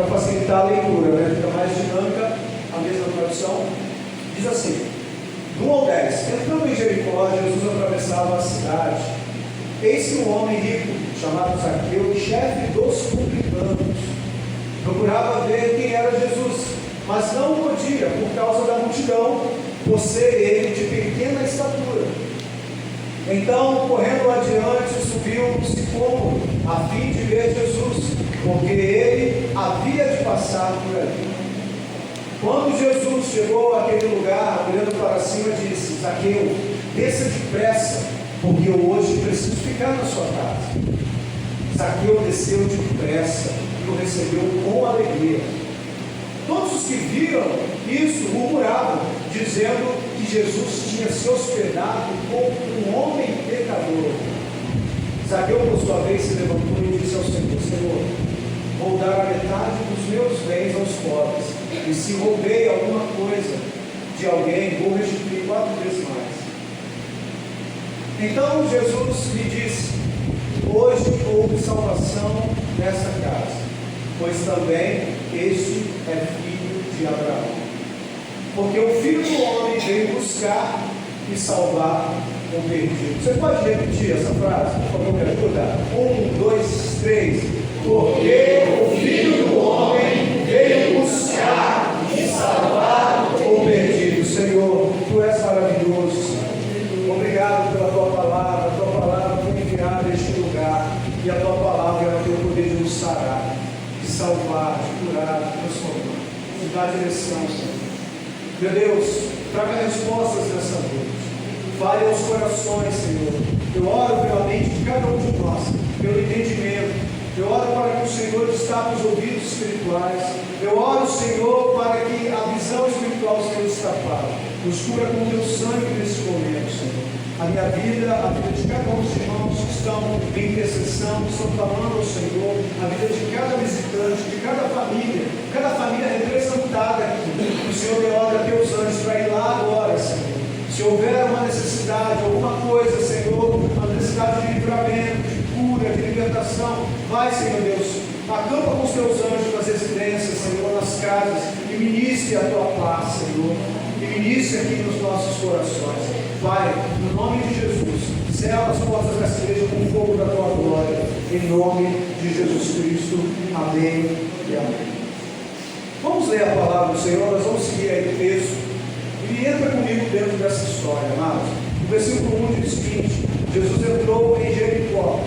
facilitar a leitura, né? Fica mais dinâmica, a mesma tradução. Diz assim, do 1 ao 10: entrando em Jericó, Jesus atravessava a cidade. Eis que um homem rico, chamado Zaqueu, chefe dos publicanos, procurava ver quem era Jesus, mas não podia, por causa da multidão, por ser ele de pequena estatura. Então, correndo adiante, subiu um sicômoro, a fim de ver Jesus, porque ele havia de passar por ali. Quando Jesus chegou àquele lugar, olhando para cima, disse: Zaqueu, desça depressa, porque eu hoje preciso ficar na sua casa. Zaqueu desceu depressa e o recebeu com alegria. Todos os que viram isso murmuravam, dizendo que Jesus tinha se hospedado com um homem pecador. Zaqueu, por sua vez, se levantou e disse ao Senhor: Senhor, vou dar a metade dos meus bens aos pobres, e se roubei alguma coisa de alguém, vou restituir 4 vezes mais. Então Jesus lhe disse: hoje houve salvação nesta casa, pois também este é filho de Abraão. Porque o Filho do Homem veio buscar e salvar o perdido. Você pode repetir essa frase? Por favor, me ajuda? 1, 2, 3. Porque o Filho do Homem veio buscar e salvar o perdido. Senhor, Tu és maravilhoso, Senhor. Obrigado pela Tua palavra. A Tua palavra foi enviada a este lugar, e a Tua palavra ela tem o poder de nos sarar, de salvar, de curar, de transformar, de dar direção, Senhor. Meu Deus, traga respostas nessa noite. Fale aos corações, Senhor. Eu oro pela mente de cada um de nós, pelo entendimento. Eu oro para que o Senhor destape os ouvidos espirituais. Eu oro, Senhor, para que a visão espiritual seja destapada. Nos cubra com o Teu sangue nesse momento, Senhor. A minha vida, a vida de cada um dos irmãos que estão em intercessão, que estão clamando ao Senhor, a vida de cada visitante, de cada família representada aqui. O Senhor me ora a Teus anjos para ir lá agora, Senhor. Se houver uma necessidade, alguma coisa, Senhor, uma necessidade de livramento, de cura, de libertação, vai, Senhor Deus, acampa com os Teus anjos nas residências, Senhor, nas casas, e ministre a Tua paz, Senhor, e ministre aqui nos nossos corações. Pai, no nome de Jesus, sela as portas dessa igreja com o fogo da Tua glória, em nome de Jesus Cristo. Amém e amém. Vamos ler a palavra do Senhor, nós vamos seguir aí o texto. E entra comigo dentro dessa história, amados. O versículo 1 diz o seguinte: Jesus entrou em Jericó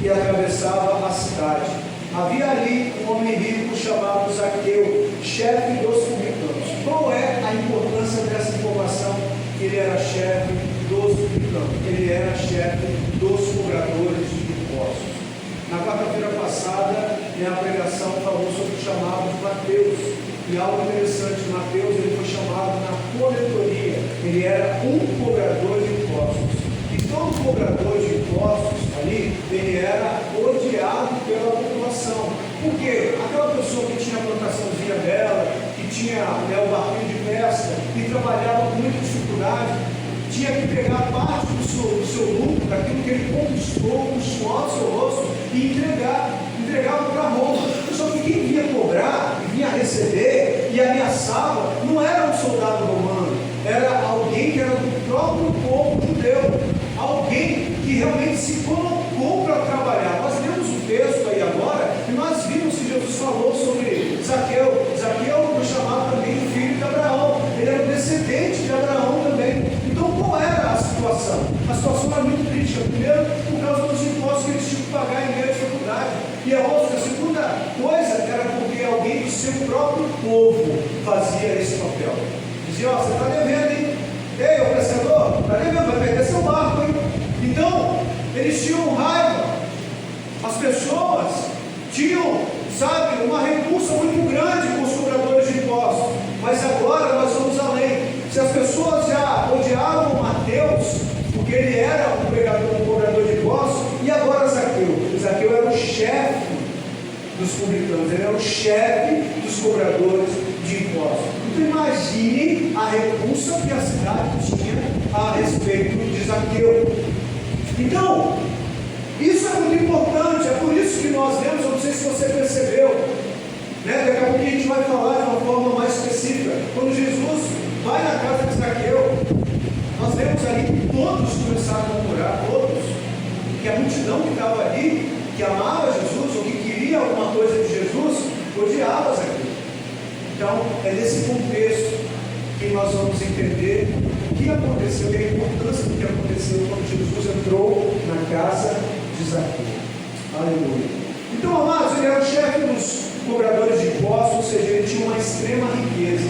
e atravessava a cidade. Havia ali um homem rico chamado Zaqueu, chefe dos publicanos. Qual é a importância dessa informação? Que ele era chefe dos publicanos, ele era chefe dos cobradores de impostos. Na quarta-feira passada, minha pregação falou sobre o chamado de Mateus. E algo interessante, Mateus ele foi chamado na coletoria. Ele era um cobrador de impostos. E todo cobrador de impostos ali, ele era odiado pela população. Por quê? Aquela pessoa que tinha a plantaçãozinha dela, que tinha o barquinho de pesca, e trabalhava com muita dificuldade, tinha que pegar parte do seu lucro, daquilo que ele conquistou com o suor do seu rosto, e entregava para Roma. Só que quem vinha cobrar, vinha receber e ameaçava, não era um soldado romano, era alguém que era do próprio povo judeu, alguém que realmente se colocou para trabalhar. Nós lemos o texto aí agora e nós vimos que Jesus falou sobre Zaqueu. Zaqueu foi chamado também de filho de Abraão, ele era um descendente de Abraão também. Então qual era a situação? A situação era muito crítica. Primeiro, por causa dos impostos que eles tinham que pagar em meio à dificuldade. E a segunda coisa era porque alguém do seu próprio povo fazia esse papel. Dizia: ó, você está devendo, hein? Ei, o pescador, está devendo, vai perder seu barco, hein? Então, eles tinham raiva. As pessoas tinham, sabe, uma repulsa muito grande com os cobradores de impostos. Mas agora nós vamos além. Se as pessoas já odiavam Mateus, porque ele era um cobrador de impostos, e agora Zaqueu? Zaqueu era o chefe dos publicanos, ele era o chefe dos cobradores de impostos. Então imagine a repulsa que a cidade tinha a respeito de Zaqueu. Então, isso é muito importante, é por isso que nós vemos, eu não sei se você percebeu, Daqui a pouco a gente vai falar de uma forma mais específica. Quando Jesus vai na casa de Zaqueu, nós vemos ali que todos começaram a murmurar, todos, que a multidão que estava ali, que amava Jesus, ou que queria alguma coisa de Jesus, odiava Zaqueu. Então, é nesse contexto que nós vamos entender o que aconteceu e a importância do que aconteceu quando Jesus entrou na casa de Zaqueu. Aleluia. Então, amados, ele era o chefe dos cobradores de impostos, ou seja, ele tinha uma extrema riqueza.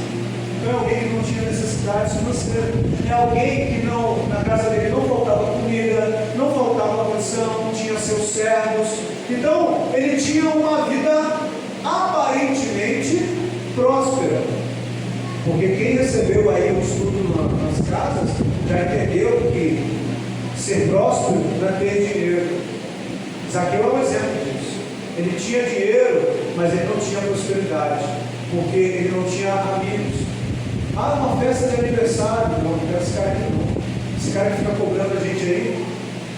Então, é alguém que não tinha necessidades financeiras, é alguém que não, na casa dele não faltava comida, não faltava mansão, não tinha seus servos. Então, ele tinha uma vida aparentemente próspera. Porque quem recebeu aí o estudo nas casas já entendeu que ser próspero não é ter dinheiro. Zaqueu é um exemplo disso. Ele tinha dinheiro, mas ele não tinha prosperidade, porque ele não tinha amigos. Uma festa de aniversário, não quero esse cara aqui não. Esse cara que fica cobrando a gente aí.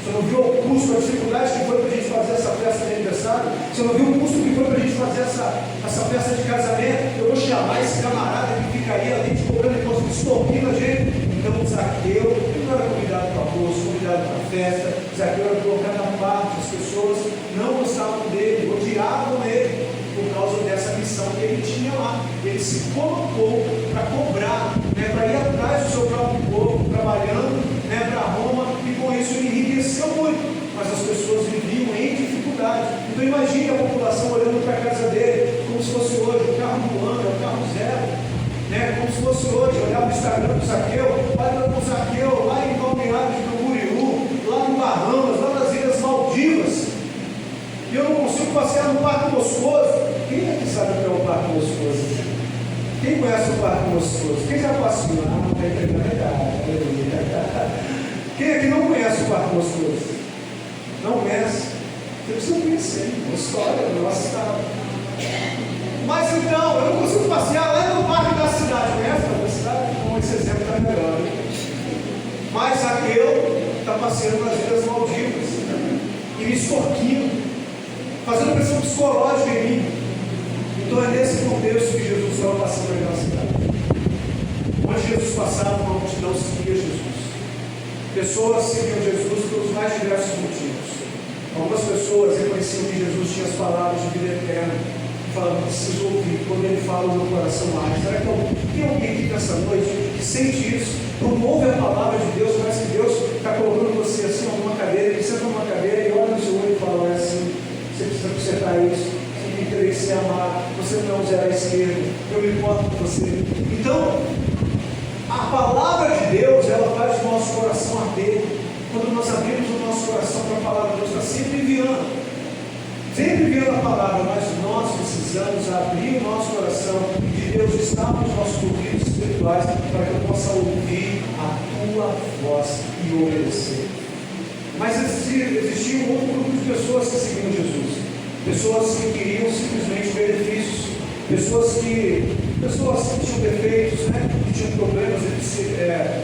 Você não viu o custo, a dificuldade que foi para a gente fazer essa festa de aniversário? Você não viu o custo que foi para a gente fazer essa festa de casamento? Eu vou chamar esse camarada que fica aí além de cobrando imposto, extorquindo a gente. Então, Zaqueu, ele não era convidado para almoço, convidado para festa. Zaqueu era colocado à parte, as pessoas não gostavam dele, odiavam ele, por causa dessa missão que ele tinha lá. Ele se colocou para cobrar, para ir atrás do seu próprio povo, trabalhando para Roma, e com isso ele enriqueceu muito, mas as pessoas viviam em dificuldade. Então imagine a população olhando para a casa dele, como se fosse hoje, o carro do ano, o carro zero, como se fosse hoje, olhar no Instagram do Zaqueu, olha para o Zaqueu, lá em Balneário de Camboriú, lá no Bahamas, lá nas Ilhas Maldivas, e eu não consigo passear no Parque Moscoso. Quem é que sabe o que é o Parque Moscoso? Quem conhece o Parque Moscoso? Quem já passeou? Não tem verdade. Quem é que não conhece o Parque Moscoso? Não conhece? Você precisa conhecer a história do nosso estado. Mas então, eu não consigo passear lá no Parque da cidade. Conhece a cidade? Então esse exemplo está melhor. Mas Zaqueu está passeando nas Ilhas Maldivas e me extorquindo, fazendo pressão psicológica em mim. Então é nesse contexto que Jesus estava passando naquela cidade. Onde Jesus passava, uma multidão seguia Jesus. Pessoas seguiam Jesus pelos mais diversos motivos. Algumas pessoas reconheciam que Jesus tinha as palavras de vida eterna, falando, preciso ouvir, quando ele fala no meu coração mais. Será que tem alguém aqui nessa noite que sente isso? Quando ouve a palavra de Deus, parece que Deus está colocando você assim numa cadeira, ele senta numa cadeira e olha no seu olho e fala, é assim, você precisa consertar isso, você tem que ser amado, você não é um zero à esquerda, eu me importo com você. Então, a palavra de Deus, ela faz o nosso coração arder. Quando nós abrimos o nosso coração para a palavra de Deus, está sempre enviando a palavra, mas nós precisamos abrir o nosso coração e de Deus estar nos nossos ouvidos espirituais para que eu possa ouvir a tua voz e obedecer. Mas existia um outro grupo de pessoas que seguiam Jesus, pessoas que queriam simplesmente benefícios, pessoas que tinham defeitos, que tinham problemas,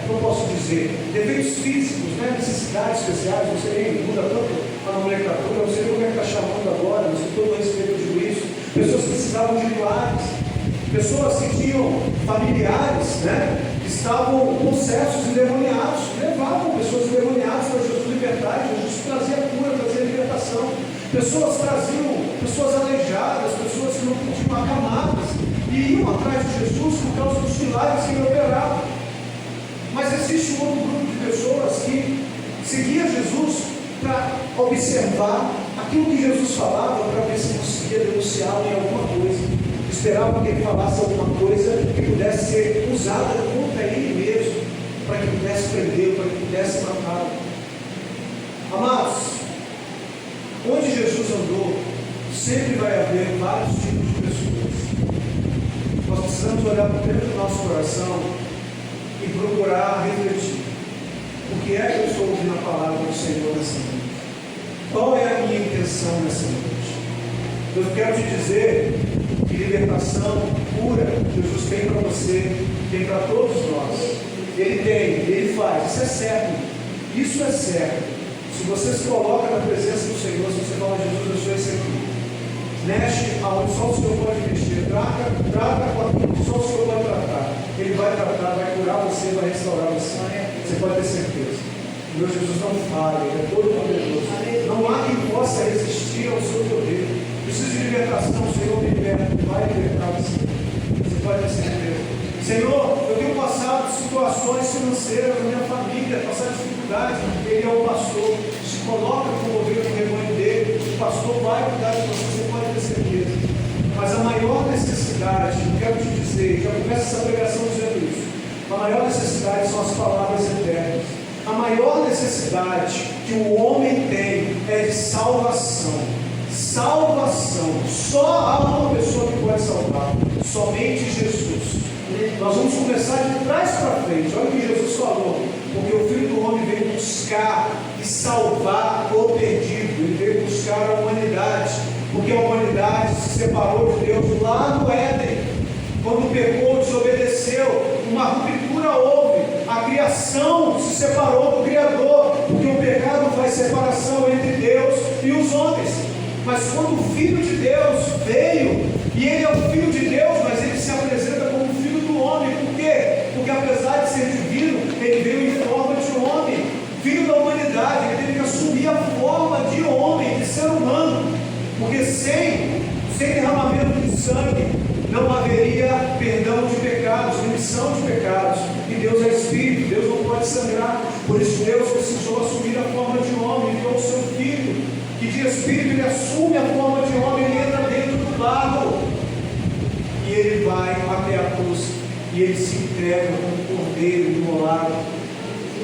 não posso dizer, defeitos físicos, necessidades especiais. Você nem muda tanto a nomenclatura, você nem como é que está chamando agora, mas com todo o respeito de isso. Pessoas que precisavam de milagres, pessoas que tinham familiares, que estavam possessos, endemoniados, levavam pessoas endemoniadas para Jesus libertar, e Jesus trazia cura, trazia libertação. Pessoas traziam pessoas aleijadas, pessoas que não podiam acamadas, e iam atrás de Jesus por causa dos milagres que ele operava. Mas existe um outro grupo de pessoas que seguia Jesus para observar aquilo que Jesus falava, para ver se conseguia denunciá-lo em alguma coisa. Esperavam que ele falasse alguma coisa que pudesse ser usada contra ele mesmo, para que pudesse prendê-lo, para que pudesse matá-lo. Amados, onde Jesus andou, sempre vai haver vários tipos de pessoas. Nós precisamos olhar para dentro do nosso coração e procurar refletir. O que é que eu estou ouvindo a palavra do Senhor nessa noite? Qual é a minha intenção nessa noite? Eu quero te dizer que libertação, cura, Jesus tem para você, tem para todos nós. Ele tem, ele faz, isso é certo. Isso é certo. Se você se coloca na presença do Senhor, se você fala, Jesus, eu sou esse aqui. Mexe aonde só o Senhor pode mexer. Trata com aquilo que só o Senhor pode tratar. Ele vai tratar, vai curar você, vai restaurar você. Você pode ter certeza. Meu Jesus não falha, Ele é todo poderoso. Não há quem possa resistir ao seu poder. Precisa de libertação, o Senhor me liberta, vai libertar você. Você pode ter certeza. Senhor, eu tenho passado situações financeiras na minha família, passado dificuldades. Ele é o pastor. Se coloca como ovelha no rebanho dele. O pastor vai cuidar de você pode ter certeza. Mas a maior necessidade, eu quero te dizer, já começa essa pregação dizendo isso. A maior necessidade são as palavras eternas. A maior necessidade que o homem tem é de salvação. Salvação. Só há uma pessoa que pode salvar. Somente Jesus. Nós vamos começar de trás para frente. Olha o que Jesus falou. Porque o Filho do Homem veio buscar e salvar o perdido. Ele veio buscar a humanidade. Porque a humanidade se separou de Deus lá no Éden. Quando pecou, desobedeceu, uma ruptura houve. A criação se separou do Criador. Porque o pecado faz separação entre Deus e os homens. Mas quando o Filho de Deus veio, e Ele é o Filho de Deus, mas Ele se apresenta como Filho do homem. Por quê? Porque apesar de ser divino, Ele veio em forma de homem, Filho da humanidade. Ele teve que assumir a forma de homem, de ser humano. Porque sem derramamento de sangue, não haveria perdão de pecados, remissão de pecados. E Deus é Espírito, Deus não pode sangrar. Por isso Deus precisou assumir a forma de homem, enviou o seu Filho, que de Espírito ele assume a forma de homem, ele entra dentro do barro, e ele vai até a cruz, e ele se entrega como um cordeiro imolado.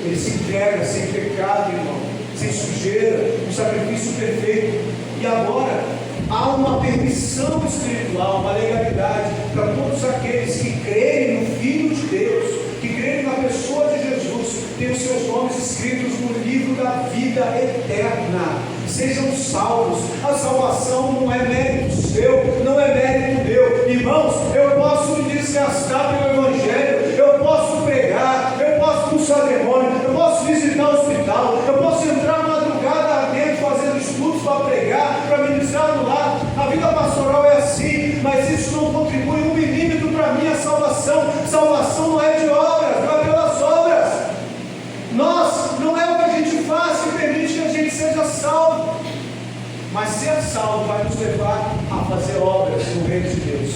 Ele se entrega sem pecado, irmão, sem sujeira, um sacrifício perfeito. E agora há uma permissão espiritual, uma legalidade para todos aqueles que creem no Filho de Deus, que creem na pessoa de Jesus, tem os seus nomes escritos no livro da vida eterna. Sejam salvos. A salvação não é mérito seu, não é mérito meu. Irmãos, eu posso me desgastar pelo Evangelho, eu posso pregar, eu posso expulsar demônio, eu posso visitar o hospital, eu posso entrar na madrugada dentro fazendo estudos para pregar, para ministrar no lar. A vida pastoral é assim, mas isso não contribui um milímetro para a minha salvação. Salvação não é de obras, não é pelas obras. Não é o que a gente faz que permite que a gente seja salvo. Mas ser salvo vai nos levar a fazer obras no reino de Deus.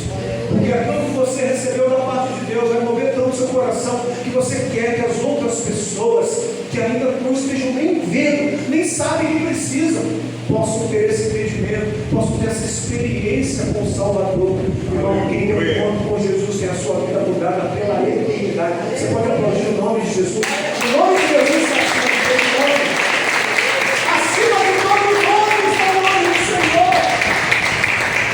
Porque aquilo que você recebeu da parte de Deus vai mover tanto o seu coração que você quer que as outras pessoas que ainda não estejam nem vendo, nem sabem que precisam, possam ter esse entendimento, possam ter essa experiência com o Salvador. Irmão, quem tem um encontro com Jesus tem a sua vida mudada pela eternidade. Você pode aplaudir o nome de Jesus. O nome de Jesus está acima de todo nome está o nome do Senhor.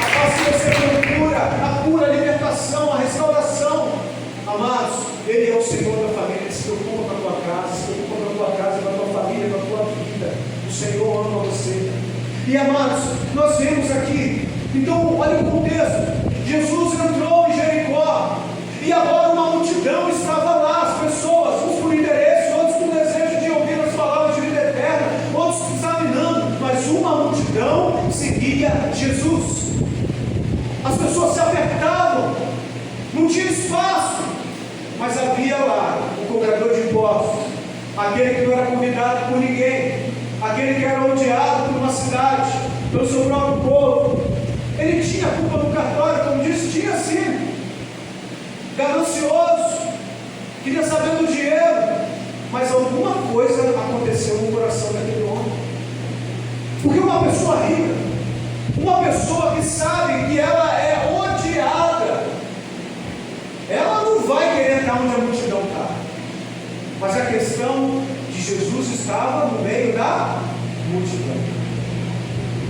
A paciência procura a pura libertação, a restauração. Amados, Ele é o Senhor da família. Ele se preocupa com a tua casa, se preocupa com a tua casa, com a tua família, com a tua vida. O Senhor ama você. E amados, nós vemos aqui, então olha o contexto. Jesus entrou em Jericó, e agora uma multidão estava lá, as pessoas, uns por interesse, outros por desejo de ouvir as palavras de vida eterna, outros examinando, mas uma multidão seguia Jesus. As pessoas se apertavam, não tinha espaço, mas havia lá o cobrador de impostos, aquele que não era convidado por ninguém, aquele que era odiado por uma cidade, pelo seu próprio povo. Ele tinha culpa no cartório, como disse, tinha sim. Ganancioso, queria saber do dinheiro, mas alguma coisa aconteceu no coração daquele homem. Porque uma pessoa rica, uma pessoa que sabe que ela é odiada, ela não vai querer estar onde a multidão está. Mas a questão de Jesus estava no meio da multidão.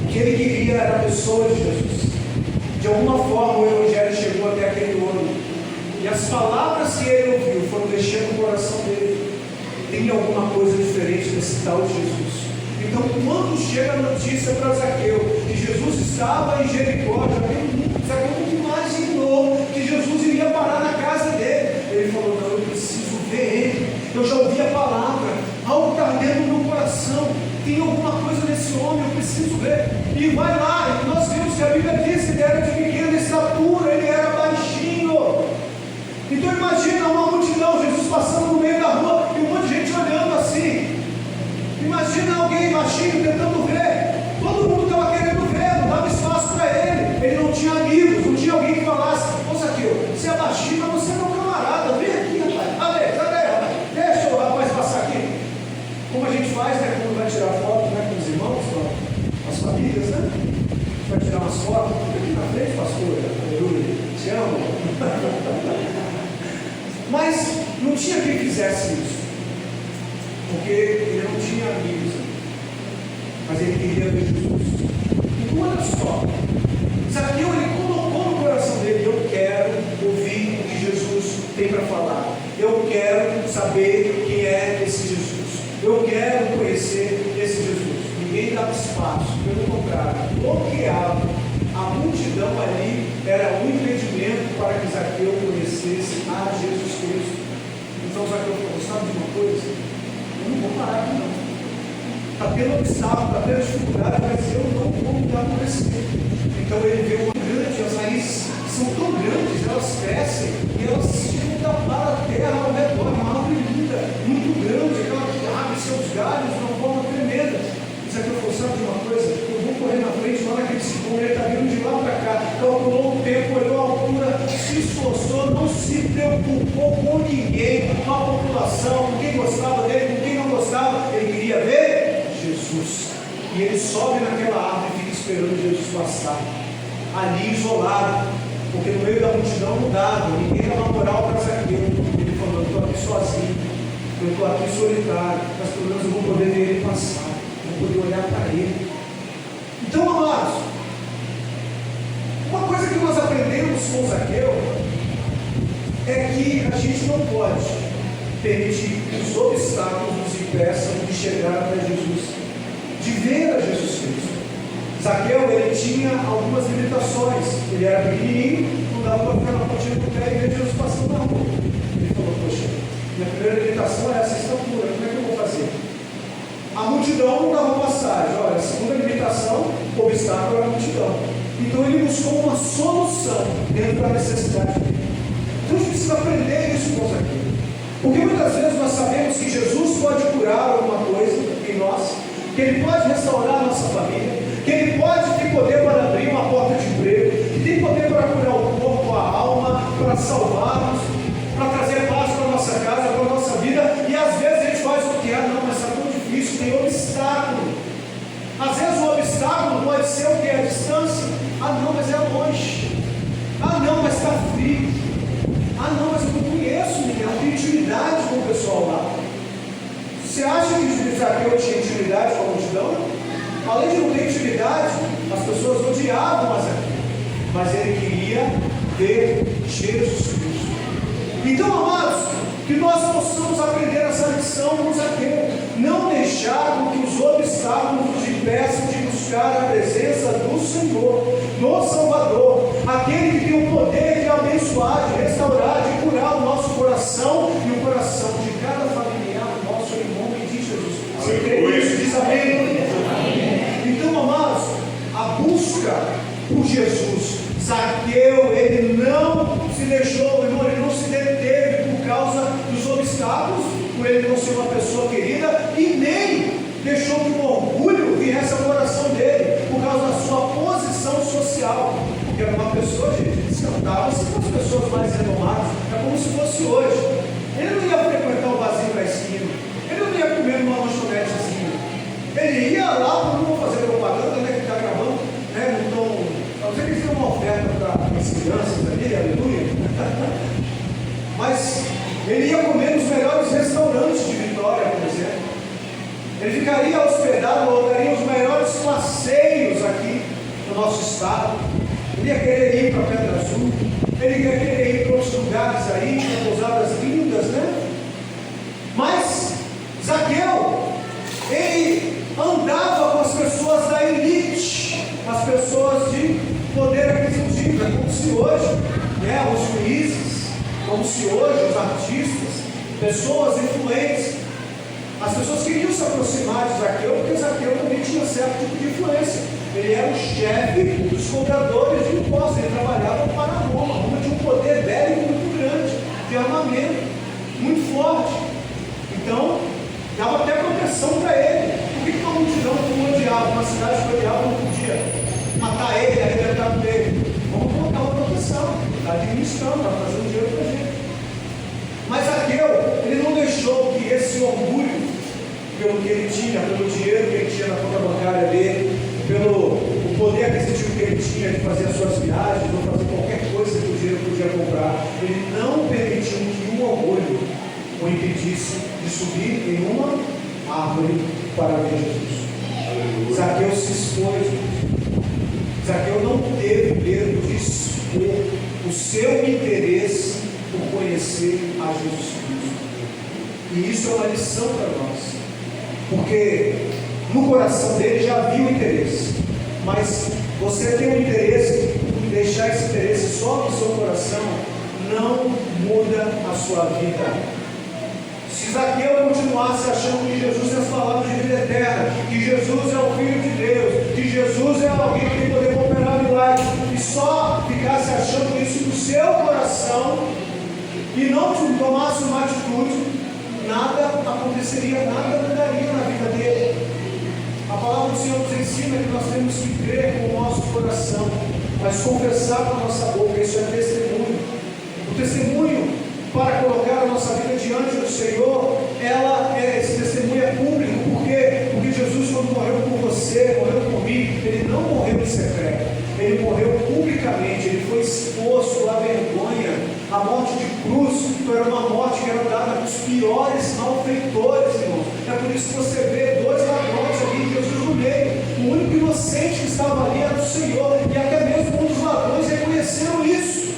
O que ele queria era a pessoa de Jesus. De alguma forma o Evangelho chegou até aquele homem, e as palavras que ele ouviu foram deixando o coração dele. Tem alguma coisa diferente nesse tal de Jesus. Então, quando chega a notícia para Zaqueu que Jesus estava em Jericó, Zaqueu não imaginou que Jesus iria parar na casa dele. Ele falou: não, eu preciso ver ele. Eu já ouvi a palavra, algo está dentro do meu coração. Tem alguma coisa nesse homem, eu preciso ver. E vai lá, e nós vemos que a Bíblia diz que ele era de pequena estatura, ele era baixinho. Então imagina uma multidão, Jesus passando no meio da rua e um monte de gente olhando assim. Imagina alguém baixinho tentando ver. Todo mundo estava querendo ver, não dava espaço para ele. Ele não tinha amigos, não tinha alguém que falasse: ô Zaqueu, você é baixinho, mas você é meu camarada, vem aqui, rapaz. Cadê, rapaz? Deixa o rapaz passar aqui. Como a gente faz, né, quando vai tirar foto, né, com os irmãos, com as famílias, né? Vai tirar umas fotos, fica aqui na frente, pastor, aleluia, te amo. Mas não tinha quem fizesse isso, porque ele não tinha amigos, mas ele queria ver Jesus. Então olha só, Zaqueu, ele colocou no coração dele: eu quero ouvir o que Jesus tem para falar, eu quero saber quem é esse Jesus, eu quero conhecer esse Jesus. Ninguém dava espaço, pelo contrário, bloqueava. A multidão ali era um impedimento para que Zaqueu conhecesse a Jesus Cristo. Então Zaqueu falou: sabe de uma coisa? Eu não vou parar aqui não. Está tendo obstáculo, está tendo dificuldade, mas eu não vou me dar por esse tempo. Então ele vê uma grande, as raízes são tão grandes, elas crescem e elas chegam a tapar a terra ao redor, uma árvore linda, muito grande, aquela que abre seus galhos de uma forma tremenda. Zaqueu falou: sabe de uma coisa? Eu vou correr na frente, lá naquele segundo, ele está vindo de lá para cá, calculou o tempo, olhou a altura, se esforçou, não se preocupou com ninguém, com a população, com quem gostava dele, com quem não gostava. Ele queria ver Jesus. E ele sobe naquela árvore e fica esperando Jesus passar, ali isolado, porque no meio da multidão não dava, ninguém dava moral para Zaqueu. Ele falou: eu estou aqui sozinho, eu estou aqui solitário, mas pelo menos eu vou poder ver ele passar, vou poder olhar para ele. Então, amados, uma coisa que nós aprendemos com Zaqueu é que a gente não pode permitir que os obstáculos nos impeçam de chegar até Jesus, de ver a Jesus Cristo. Zaqueu, ele tinha algumas limitações. Ele era pequenininho, não dava para ficar na pontinha do pé e ver Jesus passando na rua. Ele falou: poxa, minha primeira limitação é essa estatura, como é que eu vou fazer? A multidão não dava passagem. Olha, a segunda limitação, o obstáculo era a multidão. Então ele buscou uma solução dentro da necessidade dele. Então a gente precisa aprender isso com Zaqueu. Porque muitas vezes nós sabemos que Jesus pode curar alguma coisa em nós, que Ele pode restaurar a nossa família, que Ele pode ter poder para abrir uma porta de emprego, que tem poder para curar o corpo, a alma, para salvar-nos, para trazer paz para a nossa casa, para a nossa vida. E às vezes a gente faz o que? Não, mas está tão difícil, tem obstáculo. Às vezes o obstáculo pode ser o que? A distância. Não, mas é longe. Não, mas está frio. Não, mas eu não conheço ninguém, não tenho intimidade com o pessoal lá. Você acha que Zaqueu tinha intimidade com a multidão? Além de não ter intimidade, as pessoas odiavam a Zaqueu, mas ele queria ver Jesus Cristo. Então, amados, que nós possamos aprender essa lição com Zaqueu, não deixar com que os obstáculos nos impeçam de buscar a presença do Senhor, do Salvador, aquele que tem o poder de abençoar, de restaurar, de curar o nosso coração e o coração de cada familiar nosso, em nome de Jesus. Você crê nisso? Diz amém? Então, amados, a busca por Jesus, Zaqueu, ele não se deixou, ele não se deteve por causa dos obstáculos, por ele não ser uma pessoa querida, e nem deixou que o orgulho viesse ao coração dele, por causa da sua posição social, porque era uma pessoa, gente, sentava-se com as pessoas mais renomadas, é como se fosse hoje. Ele não ia frequentar o barzinho da esquina, ele não ia comer numa lanchonetezinha, ele ia lá, não vou fazer propaganda, né, que está gravando, né, então, talvez eles tenham uma oferta para as crianças ali, aleluia, mas ele ia comer nos melhores restaurantes de Vitória, por exemplo. Ele ficaria hospedado ou daria os melhores passeios aqui no nosso estado. Ele ia querer ir para Pedra Azul, ele ia querer ir para outros lugares aí, para pousadas lindas, né? Mas Zaqueu, ele andava com as pessoas da elite, as pessoas de poder aquisitivo, como se hoje, né, os juízes, como se hoje os artistas, pessoas influentes, as pessoas queriam se aproximar de Zaqueu, porque Zaqueu também tinha certo tipo de influência. Ele Ele era o chefe dos cobradores de impostos. Ele trabalhava para Roma. Roma tinha um poder bélico muito grande, de armamento, muito forte. Então, dava até proteção para ele. Por que uma multidão que odiava, uma cidade que odiava, não podia matar ele, arrebentar com ele? Vamos colocar uma proteção, está administrando, está fazendo dinheiro para a gente. Mas Zaqueu, ele não deixou que esse orgulho, pelo que ele tinha, pelo dinheiro que ele tinha na conta bancária dele, pelo o poder aquisitivo que ele tinha de fazer as suas viagens, ou fazer qualquer coisa que o dinheiro podia comprar, ele não permitiu que o orgulho o impedisse de subir em uma árvore para ver Jesus. Zaqueu se expôs. Zaqueu não teve medo de expor o seu interesse por conhecer a Jesus Cristo. E isso é uma lição para nós. Porque no coração dele já havia o interesse. Mas você tem um interesse, e deixar esse interesse só no seu coração não muda a sua vida. Se Zaqueu continuasse achando que Jesus é as palavras de vida eterna, que Jesus é o Filho de Deus, que Jesus é alguém que tem poder para operar milagres, e só ficasse achando isso no seu coração e não tomasse uma atitude, nada aconteceria, nada mudaria na vida dele. A palavra do Senhor nos ensina que nós temos que crer com o nosso coração, mas confessar com a nossa boca. Isso é testemunho. O testemunho para colocar a nossa vida diante do Senhor, esse testemunho é público. Por quê? Porque Jesus, quando morreu por você, morreu por mim, Ele não morreu em secreto, Ele morreu publicamente, Ele foi exposto à vergonha. A morte de cruz era uma morte que era dada para os piores malfeitores, irmãos. É por isso que você vê dois ladrões ali, Jesus no meio. O único inocente que estava ali era o Senhor, e até mesmo um dos ladrões reconheceram isso.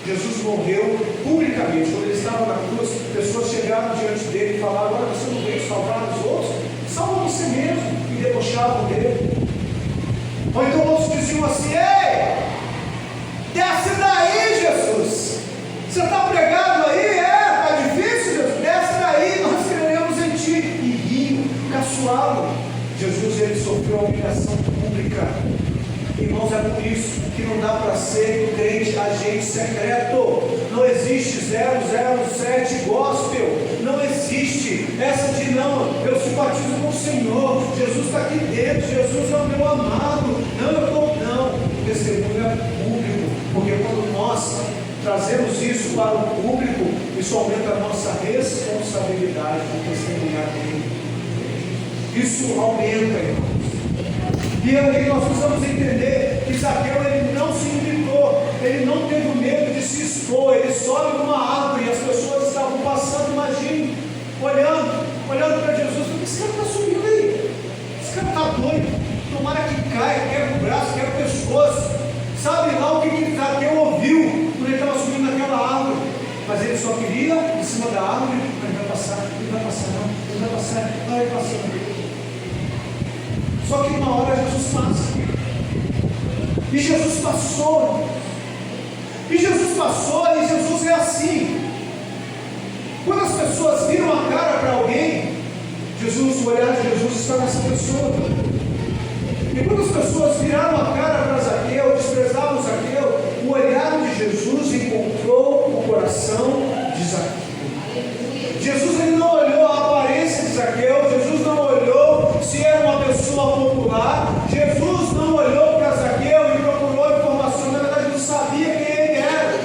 Jesus morreu publicamente. Quando ele estava na cruz, pessoas chegaram diante dele e falaram: agora você não veio salvar os outros? Salva você mesmo. E debochavam dele. Ou então outros diziam assim: ei, desce daí, Jesus. Você está pregado aí? Está difícil, Jesus? Desce daí, nós creremos em ti. E riam, caçoavam. Jesus, ele sofreu a humilhação pública. Irmãos, é por isso que não dá para ser crente agente secreto. Não existe 007 gospel. Não existe essa de não, eu simpatizo com o Senhor, Jesus está aqui dentro, Jesus é o meu amado. Não, eu estou não. O testemunho é público, porque quando nós trazemos isso para o público, isso aumenta a nossa responsabilidade de testemunhar dele. Isso aumenta, irmãos. E aí nós precisamos entender que Zaqueu, ele não se limitou, ele não teve medo de se expor. Ele sobe numa árvore e as pessoas estavam passando, imagine, olhando para Jesus. Esse cara está subindo aí, esse cara está doido, tomara que caia, quebra o braço, quebra o pescoço. Sabe lá o que Zaqueu ouviu quando ele estava subindo naquela árvore? Mas ele só queria em cima da árvore: ele vai passar não, ele vai passar, vai passando. Só que uma hora Jesus passa. E Jesus passou. E Jesus é assim. Quando as pessoas viram a cara para alguém, o olhar de Jesus está nessa pessoa. E quando as pessoas viraram a cara para Zaqueu, desprezavam Zaqueu, o olhar de Jesus encontrou o coração de Zaqueu. Jesus, ele não olhou a aparência de Zaqueu. Jesus não olhou se era uma pessoa popular. Jesus não olhou para Zaqueu e procurou informação. Na verdade, ele não sabia quem ele era.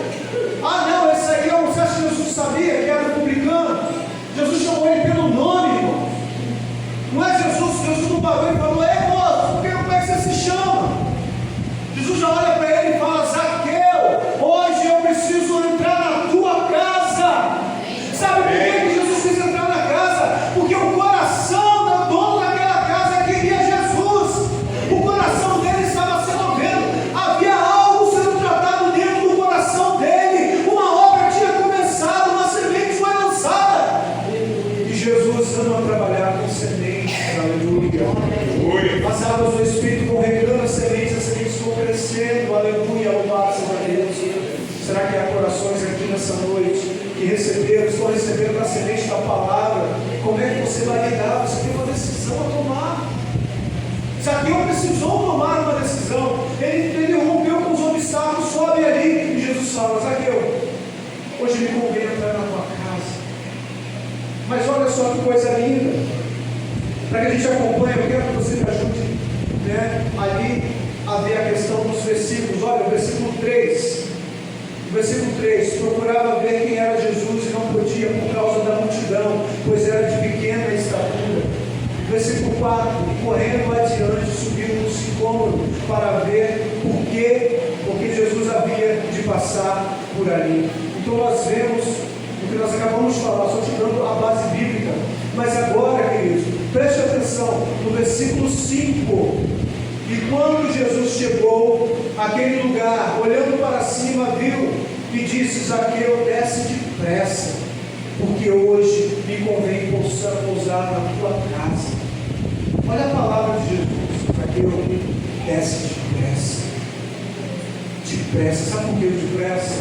Ah, não, esse aqui, você acha que Jesus sabia que era publicano? Jesus chamou ele pelo nome, irmão. Não é Jesus não parou e falou: ei, moço, como é que você se chama? Jesus já olha para ele e fala: Zaqueu, hoje eu preciso entrar na tua casa. Sabe por que Jesus quis entrar na casa? Porque o coração do dono daquela casa queria Jesus. O coração dele estava sendo vendo. Havia algo sendo tratado dentro do coração dele. Uma obra tinha começado, uma semente foi lançada. E Jesus ama trabalhar com sementes. Aleluia. As águas do Espírito vão regando as sementes vão crescendo. Aleluia. Louvado seja Deus. Será que há corações aqui nessa noite que estão recebendo a semente da palavra? Como é que você vai lidar? Você tem uma decisão a tomar. Zaqueu precisou tomar uma decisão. Ele rompeu com os obstáculos, sobe ali. E Jesus fala: Zaqueu, hoje me convém entrar na tua casa. Mas olha só que coisa linda. Para que a gente acompanhe, eu quero que você me ajude, ali a ver a questão dos versículos. Olha, o versículo 3. O versículo 3: procurava ver quem era Jesus e não podia por causa da multidão, pois era de pequena estatura. Versículo 4: correndo adiante, subiu no sicômoro para ver porque Jesus havia de passar por ali. Então nós vemos o que nós acabamos de falar, só te dando a base bíblica. Mas agora, queridos, preste atenção no versículo 5. E quando Jesus chegou àquele lugar, olhando para cima, viu e disse: Zaqueu, desce depressa, porque hoje me convém pousar na tua casa. Olha a palavra de Jesus: Zaqueu, desce depressa. Depressa, sabe por que depressa?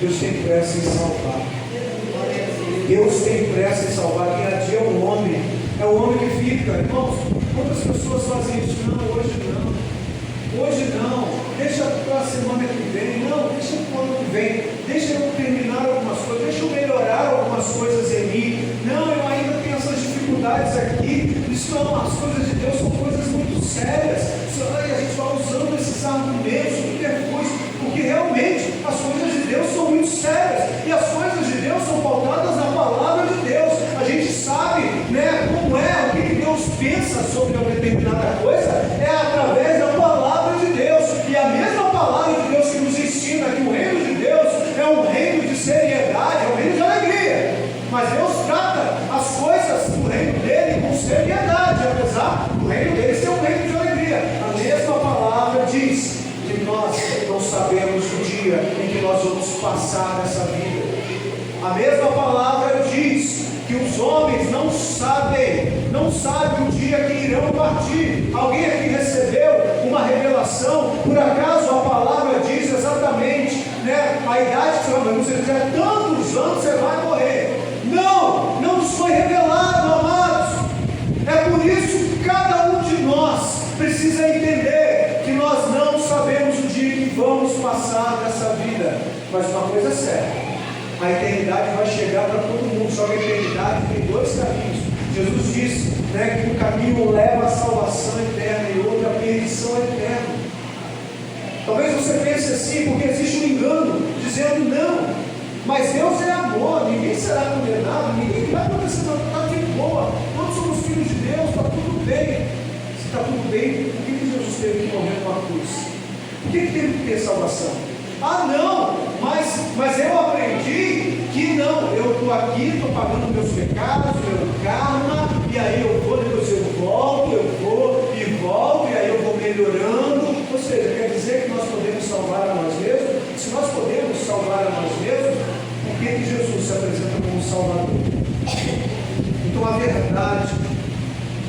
Deus tem pressa em salvar. Deus tem pressa em salvar. Quem adia é o homem, que fica. Irmãos, quantas pessoas fazem isso? Não, hoje não. Hoje não, deixa para a semana que vem, não, deixa para o ano que vem, deixa eu terminar algumas coisas, deixa eu melhorar algumas coisas em mim. Não, eu ainda tenho essas dificuldades aqui. Isso não, as coisas de Deus são coisas muito sérias. E a gente vai usando esses argumentos, subterfúgios, porque realmente as coisas de Deus são muito sérias, e as coisas de Deus são pautadas na palavra de Deus. A gente sabe, como é, o que Deus pensa sobre uma determinada coisa, é através da palavra de Deus. E a mesma palavra de Deus que nos ensina que o reino de Deus é um reino de seriedade, é um reino de alegria. Mas Deus trata as coisas do reino dele com seriedade, apesar do reino dele ser um reino de alegria. A mesma palavra diz que nós não sabemos o dia em que nós vamos passar nessa vida. A mesma palavra diz que os homens não sabem o dia que irão partir. Alguém aqui recebeu uma revelação? Por acaso a palavra diz exatamente, a idade que você tiver tantos anos você vai morrer? Não nos foi revelado, amados. É por isso que cada um de nós precisa entender que nós não sabemos o dia que vamos passar nessa vida. Mas uma coisa é certa: a eternidade vai chegar para todo mundo. Só que a eternidade tem dois caminhos. Jesus disse que um caminho leva à salvação eterna e outro à perdição eterna. Talvez você pense assim, porque existe um engano dizendo não, mas Deus é amor, ninguém será condenado, ninguém vai acontecer nada de boa, todos somos filhos de Deus, está tudo bem. Se está tudo bem, por que Jesus teve que morrer numa cruz? Por que teve que ter salvação? Ah não, mas eu aprendi que não, eu estou aqui, estou pagando meus pecados, meu karma, e aí eu vou, depois eu volto, e aí eu vou melhorando. Ou seja, quer dizer que nós podemos salvar a nós mesmos? Se nós podemos salvar a nós mesmos, por que Jesus se apresenta como Salvador? Então a verdade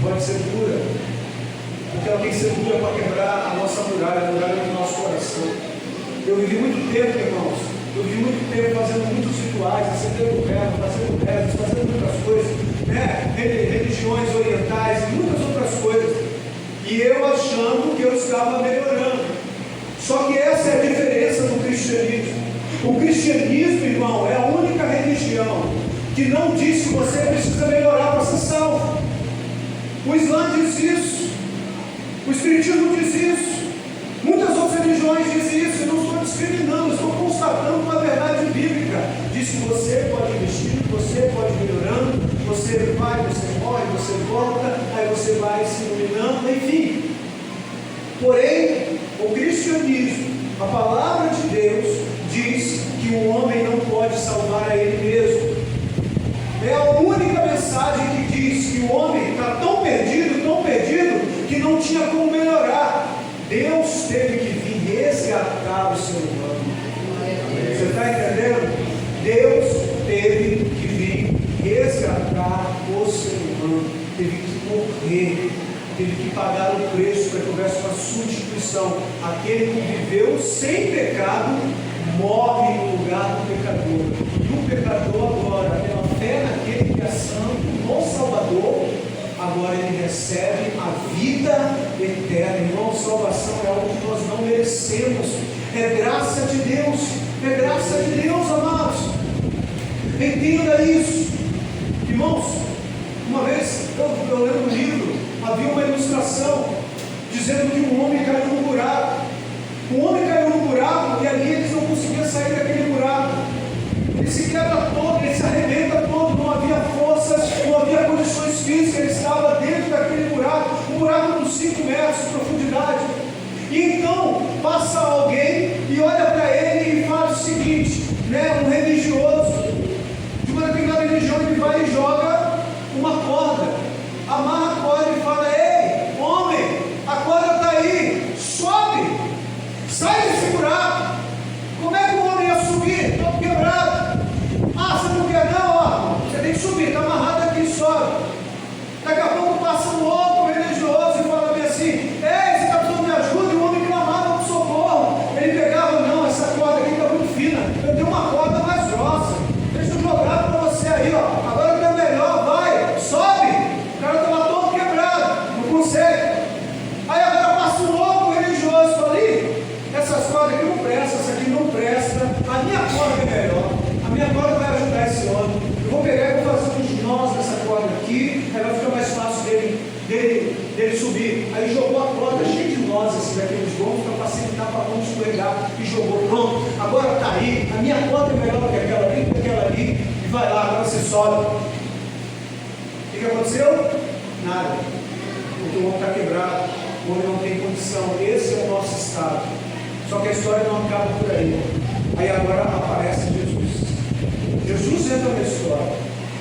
pode ser dura, porque ela tem que ser dura para quebrar a nossa muralha, a muralha do nosso coração. Eu vivi muito tempo, irmãos, fazendo muitos rituais, acendendo velas, fazendo rezas, fazendo muitas coisas, religiões orientais e muitas outras coisas, e eu achando que eu estava melhorando. Só que essa é a diferença do cristianismo. O cristianismo, irmão, é a única religião que não diz que você precisa melhorar para ser salvo. O Islã diz isso, o Espiritismo diz isso, muitas outras religiões dizem isso. Eu não estou discriminando, estou constatando uma verdade bíblica. Diz que você pode investir, você pode ir melhorando, você vai, você morre, você volta, aí você vai se iluminando, enfim. Porém, o cristianismo, a palavra de Deus, diz que o homem não pode salvar a ele mesmo. É a única mensagem que diz que o homem está tão perdido, que não tinha como melhorar. Deus teve que vir resgatar o ser humano. Você está entendendo? Deus teve que vir resgatar o ser humano. Teve que morrer. Teve que pagar o preço para que houvesse uma substituição. Aquele que viveu sem pecado morre no lugar do pecador. E o pecador agora, pela fé naquele que é santo, no Salvador, agora ele recebe a vida eterna. Irmão, salvação é algo que nós não merecemos, é graça de Deus, é graça de Deus, amados. Entenda isso, irmãos. Uma vez eu lendo um livro, havia uma ilustração dizendo que um homem caiu num buraco. O homem caiu num buraco e ali eles não conseguiam sair daquele buraco. Ele se quebra todo, ele se arrebenta todo, não havia forças, não havia condições físicas, ele estava dentro daquele buraco, um buraco de 5 metros de profundidade. E então passa alguém e olha para ele e fala o seguinte, um religioso, de uma determinada religião, ele vai e joga uma corda, amarra a corda e fala: ei, homem, a corda está aí, sobe, sai desse buraco. Como é que o homem ia subir? Estou quebrado. Ah, você não quer não? Ó, você tem que subir, está amarrado aqui, sobe. Daqui a pouco passa um outro religioso e fala bem assim: ei, você está precisando de ajuda? E o homem clamava por socorro. Ele pegava: não, essa corda aqui está muito fina, eu tenho uma corda mais grossa, deixa eu jogar para você aí, ó. Agora está melhor, vai, sobe. O cara estava todo quebrado, não consegue. Aí agora passa um outro religioso ali: essas cordas aqui não prestam, essa aqui não presta, a minha corda é melhor, a minha corda vai ajudar esse homem. Eu vou pegar e vou fazer uns nós nessa corda aqui, aí vai ficar mais fácil dele subir. Aí jogou a corda cheia de nós, assim, daqueles gols, para facilitar para não escorregar, e jogou, pronto, agora está aí, a minha corda é melhor que aquela ali, e vai lá, agora você sobe. O que aconteceu? Nada, porque o homem está quebrado, o homem não tem condição. Esse é o nosso estado. Só que a história não acaba por aí. Aí agora aparece Jesus. Jesus entra na história.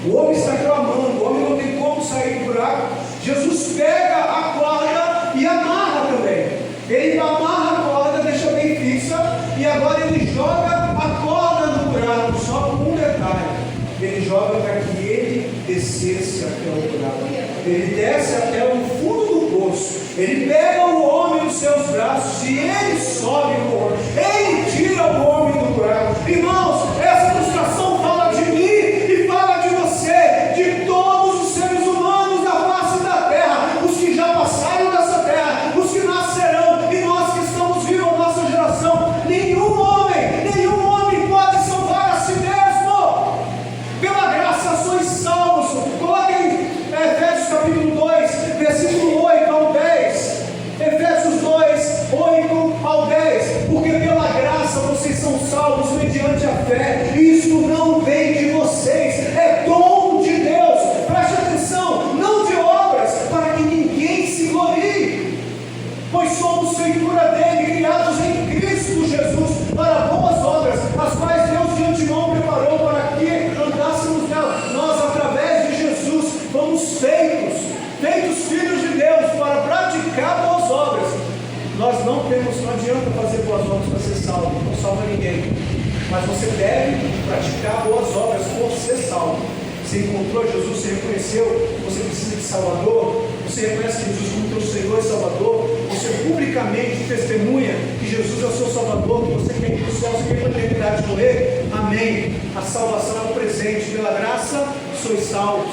O homem está clamando, o homem não tem como sair do buraco. Jesus pega a corda e amarra também. Ele amarra a corda, deixa bem fixa, e agora ele joga a corda no buraco. Só com um detalhe: ele joga para que ele descesse até o buraco. Ele desce até o fundo do poço. Ele pega o homem nos seus braços e ele sobe o homem. Ele tira o homem do buraco. Irmãos, essa ilustração fala de mim e fala de você, de todos os seres humanos da face da terra, os que já passaram dessa terra, os que nascerão, e nós que estamos vivos, a nossa geração. Nenhum homem pode salvar a si mesmo. Pela graça sois salvos. Coloquem Efésios capítulo 2, versículo 8 ao 10. Efésios 2, 8 ao 10. Porque pela graça vocês são salvos mediante a fé. Isto não vem de vocês, é dom de Deus. Preste atenção, não de obras, para que ninguém se glorie. Pois somos feitura dele, criados em Cristo Jesus, para boas obras, as quais Deus de antemão preparou para que andássemos nelas. Nós, através de Jesus, fomos feitos filhos de Deus para praticar boas obras. Nós não adianta fazer boas obras para ser salvo, não salva ninguém. Mas você deve praticar boas obras por ser salvo. Você encontrou Jesus, você reconheceu, você precisa de Salvador, você reconhece Jesus como teu Senhor e Salvador, você publicamente testemunha que Jesus é o seu Salvador, que você quer ir para o céu, você quer ir para a eternidade com Ele. Amém. A salvação é um presente, pela graça sois salvos.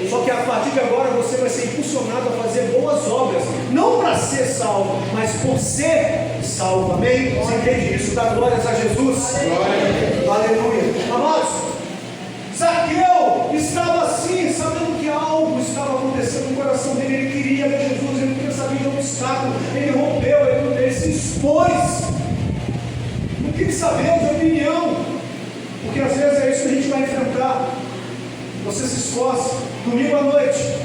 Só que a partir de agora você vai ser impulsionado a fazer boas obras, não para ser salvo, mas por ser salvo. Amém? Você entende isso? Dá glórias a Jesus. Aleluia. Amados, Zaqueu estava assim, sabendo que algo estava acontecendo no coração dele. Ele queria ver Jesus, ele não queria saber de obstáculo. Ele rompeu, ele se expôs. Não queria saber de opinião, porque às vezes é isso que a gente vai enfrentar. Você se esforça, domingo à noite,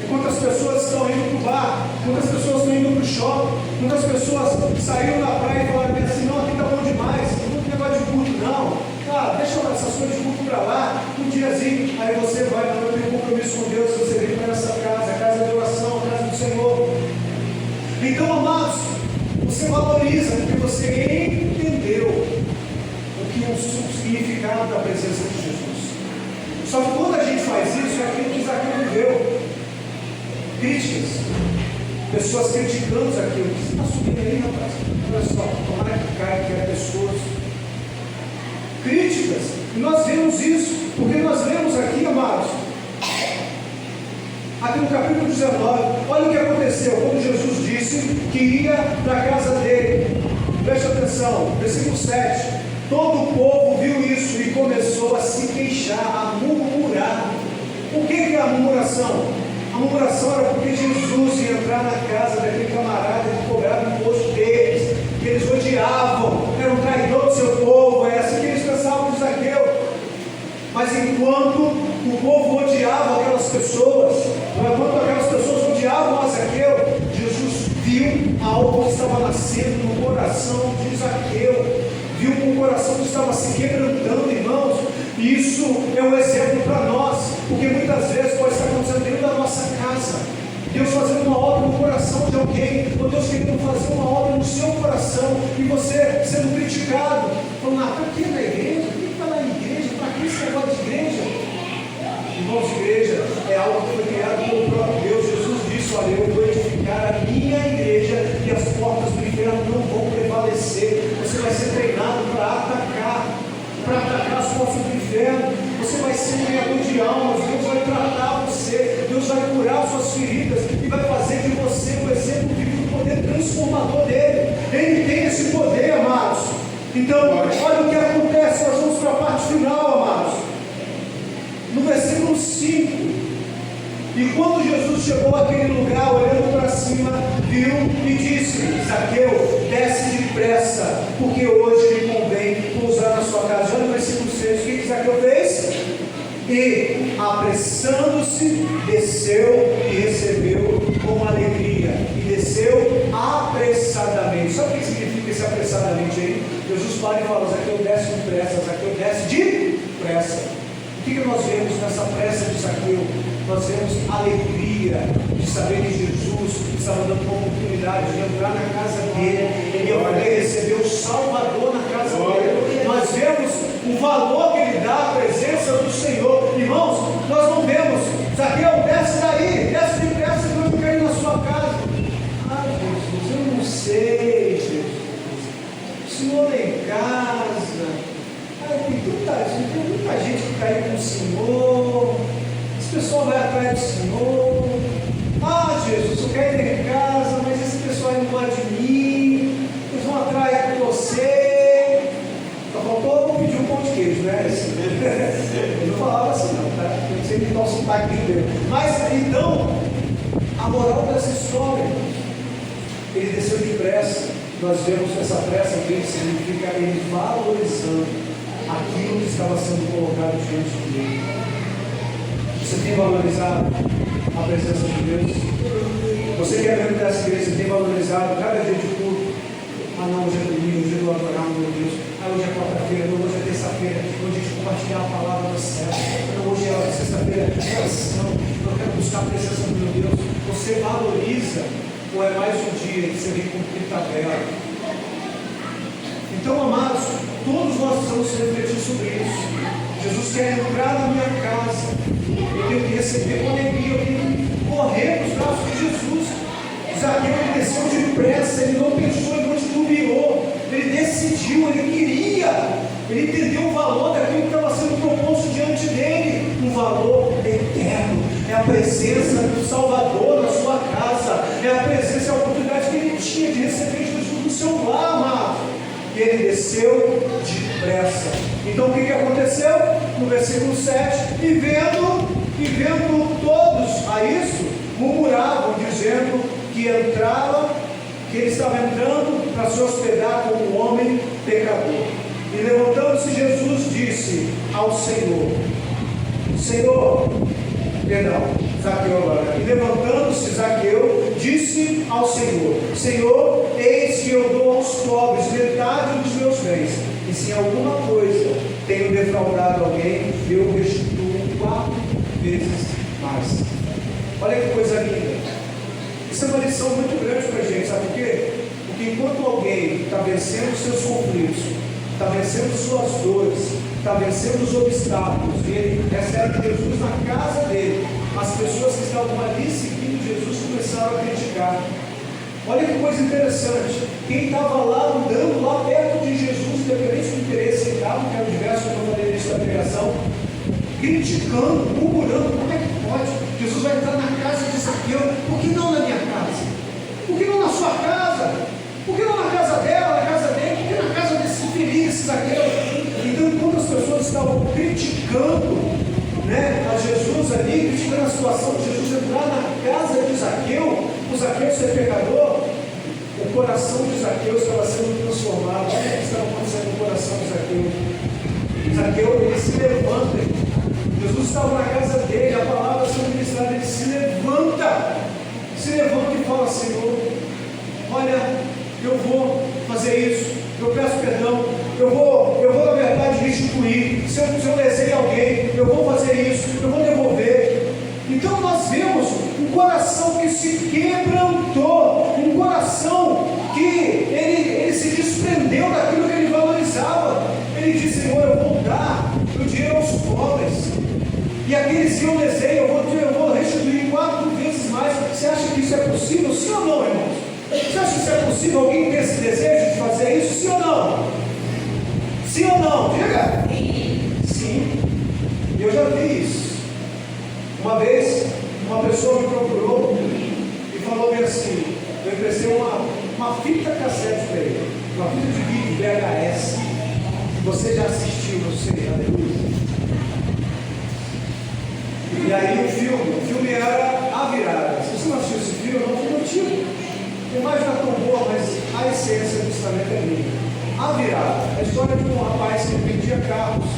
enquanto as pessoas estão indo para o bar, quantas pessoas estão indo para o shopping, quantas pessoas saíram na praia e falaram assim: não, aqui está bom demais, não tem negócio de culto, não. Ah, deixa essas coisas de culto para lá, um diazinho, aí você vai, não tem compromisso com Deus, você vem para essa casa, a casa de oração, a casa do Senhor. Então, amados, você valoriza porque você entendeu o significado da presença de Jesus. Só que quando a gente faz isso, é aquilo que Zaqueu viveu. Críticas, pessoas criticando aquilo. Você está subindo aí, rapaz? Olha só, tomara que caia, que é pessoas. Críticas, e nós vemos isso, porque nós lemos aqui, amados, Aqui no capítulo 19, olha o que aconteceu quando Jesus disse que ia para a casa dele. Preste atenção, versículo 7. Todo o povo viu isso e começou a se queixar, a murmurar. O que é a murmuração? A murmuração era porque Jesus ia entrar na casa daquele camarada que cobrava o imposto deles, que eles odiavam, era um traidor do seu povo, é assim que eles pensavam de Zaqueu. Mas enquanto o povo odiava aquelas pessoas, enquanto aquelas pessoas odiavam a Zaqueu, Jesus viu algo que estava nascendo no coração de Zaqueu, viu que o coração estava se quebrantando, irmãos. E isso é um exemplo para nós, porque muitas vezes pode estar acontecendo dentro da nossa casa, Deus fazendo uma obra no coração de alguém, ou Deus querendo fazer uma obra no seu coração, e você sendo criticado, falando, para que na igreja? Por que está na igreja? Para que esse negócio de igreja? Irmãos, igreja é algo que foi criado pelo próprio Deus. Jesus disse, olha, eu vou edificar a minha igreja e as portas do inferno não vão prevalecer. Você vai ser treinado para atacar as portas do inferno. Você vai ser um ganhador de almas. Deus vai tratar você, Deus vai curar suas feridas e vai fazer de você um exemplo vivo do poder transformador dele. Ele tem esse poder, amados. Então, olha o que acontece. Nós vamos para a parte final, amados. No versículo 5, e quando Jesus chegou àquele lugar, olhando para cima, viu e disse, Zaqueu, desce depressa, porque hoje me convém pousar na sua casa. Olha o versículo 6, o que Zaqueu fez? E, apressando-se, desceu e recebeu com alegria, e desceu apressadamente. Sabe o que significa esse apressadamente aí? Jesus para e fala, Zaqueu desce depressa, Zaqueu desce depressa. O que nós vemos nessa pressa de Zaqueu? Nós vemos alegria de saber que Jesus estava dando uma oportunidade de entrar na casa dele, ele ia poder receber o Salvador na casa dele. Nós vemos o valor que ele dá à presença do Senhor. Irmãos, nós não vemos, Zaqueu, desce daí, desce depressa que eu vou cair na sua casa. Jesus, eu não sei, Jesus, o Senhor é em casa. Tem muita gente que está aí com o Senhor, esse pessoal vai atrás do Senhor. Jesus, eu quero ir em casa, mas esse pessoal aí não gosta de mim, eles vão atrás de você. Só faltou eu pedir um pão de queijo, né? Ele não falava assim, não, tá? Eu sei que dá um sotaque dele. Mas então, a moral dessa história, ele desceu depressa. Nós vemos essa pressa que significa ele valorizando aquilo que estava sendo colocado diante dele. Você tem valorizado a presença de Deus? Você que é membro dessa igreja, tem valorizado cada dia de culto? Não, hoje é domingo, hoje eu vou adorar, meu Deus. Hoje é quarta-feira, não, hoje é terça-feira, hoje a gente compartilhar a palavra do céu. Hoje é sexta-feira, é oração. Eu quero buscar a presença do meu Deus. Você valoriza, ou é mais um dia que você vem cumprir tabela? Então, amados, todos nós precisamos refletir sobre isso. Jesus quer entrar na minha casa, eu tenho que receber com alegria, eu tenho que correr nos braços de Jesus. Zaqueu desceu depressa, ele não pensou, ele não titubeou, ele decidiu, ele queria, ele entendeu o valor daquilo que estava sendo proposto diante dele, um valor eterno, é a presença do Salvador na sua casa, é a presença, é a oportunidade que ele tinha de receber Jesus no seu lar, amado. Ele desceu depressa. Então o que aconteceu? No versículo 7, e vendo todos a isso, murmuravam, dizendo que ele estava entrando para se hospedar como um homem pecador. E levantando-se Jesus disse ao Zaqueu agora. E levantando-se Zaqueu, disse ao Senhor: Senhor, eis que eu dou aos pobres metade dos meus bens, e se em alguma coisa tenho defraudado alguém, eu restituo 4 vezes mais. Olha que coisa linda. Isso é uma lição muito grande para a gente, sabe por quê? Porque enquanto alguém está vencendo seus conflitos, está vencendo suas dores, está vencendo os obstáculos, e ele recebe Jesus na casa dele, as pessoas que estavam ali seguindo Jesus começaram a criticar. Olha que coisa interessante, quem estava lá andando lá perto de Jesus, independente do interesse que estava, que era o diverso que eu falei nessa pregação, criticando, murmurando, como é que pode? Jesus vai entrar na casa de Zaqueu. Por que não na minha casa? Por que não na sua casa? Por que não na casa dela, na casa dele? Por que na casa desse infeliz, esse Zaqueu? Então, enquanto as pessoas estavam criticando, né, a Jesus ali, criticando a situação de Jesus entrar na casa de Zaqueu, o Zaqueu ser pecador, o coração de Zaqueu estava sendo transformado. Olha o que estava acontecendo no coração de Zaqueu. Zaqueu, ele se levanta. Jesus estava na casa dele, a palavra sendo ministrada, ele se levanta e fala: Senhor, olha, eu vou fazer isso, eu peço perdão, eu vou na verdade restituir. Se eu lesei alguém, eu vou fazer isso, eu vou devolver. Então nós vemos um coração que se quebrantou, um coração que ele se desprendeu daquilo que ele valorizava. Ele disse: Senhor, eu vou dar o dinheiro aos pobres, e aqueles que eu lesei, eu vou restituir 4 vezes mais. Você acha que isso é possível? Sim ou não, irmãos? Você acha que isso é possível? Alguém ter esse desejo de fazer isso? Sim ou não? Sim ou não? Diga! Sim. Eu já vi isso. Uma vez, uma pessoa me procurou e falou bem assim: eu emprestei uma fita cassete para ele, uma fita de vídeo VHS. Você já assistiu, não sei, aleluia. E aí o filme era A Virada. Se você não assistiu esse filme, é um filme antigo. A imagem não é tão boa, mas a essência do testamento é linda. A Virada, a história de um rapaz que vendia carros,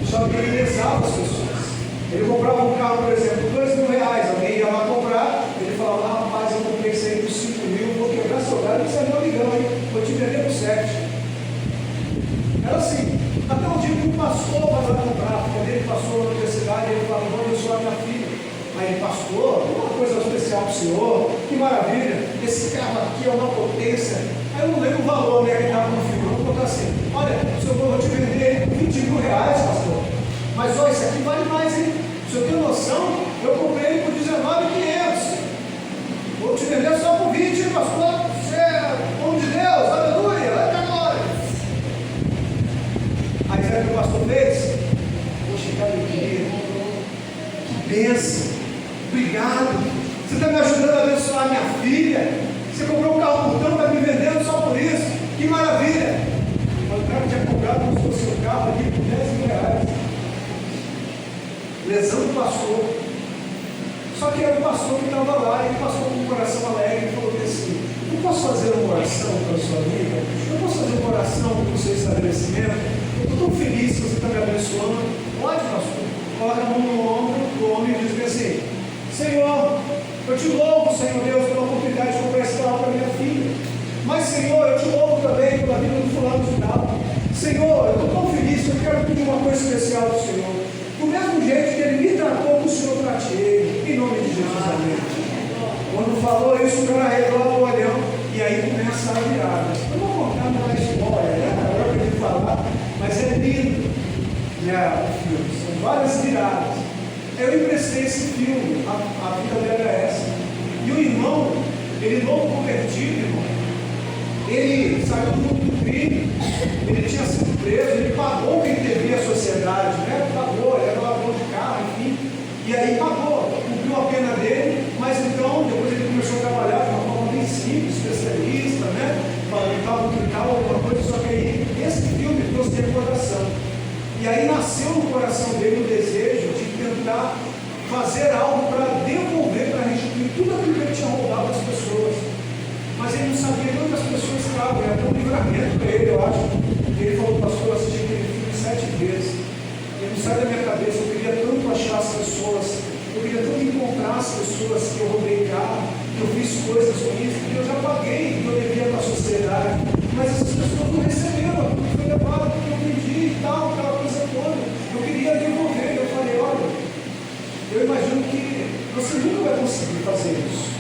só que ele lesava as pessoas. Ele comprava um carro, por exemplo, R$2.000, alguém ia lá comprar, ele falava: rapaz, eu comprei isso aí por 5.000, vou quebrar seu galho, você é meu amigão, hein? Vou te vender por 7. Era assim. Até um dia que um pastor vai lá comprar, quando ele passou na universidade, ele falou: vou abençoar minha filha. Aí ele: pastor, uma coisa especial para o senhor, que maravilha, esse carro aqui é uma potência. Aí eu não lembro o valor, né, que estava no filho. Vamos botar assim: olha, eu vou te vender por R$20.000, pastor. Mas olha, isso aqui vale mais, hein? O senhor tem noção? Eu comprei ele por R$19.500. Vou te vender só por 20, hein, pastor? Você é homem de Deus, aleluia, vai para glória. Aí sabe o que o pastor fez? Poxa, que alegria, que bênção, obrigado. Você está me ajudando a abençoar a minha filha. Você comprou um carro por tanto, está me vendendo só por isso. Que maravilha. Mas o cara tinha comprado como se fosse um carro aqui por R$10.000. Lesão do pastor. Só que era o pastor que estava lá, e ele passou com o coração alegre e falou assim: eu posso fazer uma oração para a sua vida? Eu posso fazer uma oração para o seu estabelecimento? Eu estou tão feliz que você está me abençoando. Pode, pastor. Coloca a mão no ombro do homem e diz assim: Senhor, eu te louvo, Senhor Deus, pela oportunidade de comprar esse carro para minha filha. Mas, Senhor, eu te louvo também pela vida do fulano de tal. Senhor, eu estou tão feliz que eu quero pedir uma coisa especial do Senhor. Do mesmo jeito que ele me tratou, que o Senhor trate ele. Em nome de Jesus, amém. Quando falou isso, o cara arredou o olhão e aí começa a virada. Eu não vou contar mais história, né? Agora eu vou falar, mas é lindo, né? São várias viradas. Eu emprestei esse filme, a Vida VHS. E o irmão, ele novo convertido, irmão, ele saiu do mundo do crime, ele tinha sido preso, ele pagou o que ele devia à sociedade, né? Pagou, ele era ladrão de carro, enfim. E aí pagou, cumpriu a pena dele, mas então, depois ele começou a trabalhar de uma forma bem simples, especialista, né? Fabricava alguma coisa, só que aí esse filme trouxe recordação. E aí nasceu no coração dele o desejo de tentar fazer algo para devolver, para restituir tudo aquilo que ele tinha roubado das pessoas. Mas ele não sabia de onde as pessoas estavam, era um livramento para ele, eu acho. Ele falou: pastor, eu assisti aquele filme 7 vezes. Ele não sai da minha cabeça, eu queria tanto achar as pessoas, eu queria tanto encontrar as pessoas que eu roubei carro, que eu fiz coisas ruins, que eu já paguei, que eu devia para a sociedade. Mas essas pessoas não receberam aquilo que foi levado, porque eu pedi e tal, aquela coisa toda. Eu queria devolver, eu falei: olha, eu imagino que você nunca vai conseguir fazer isso.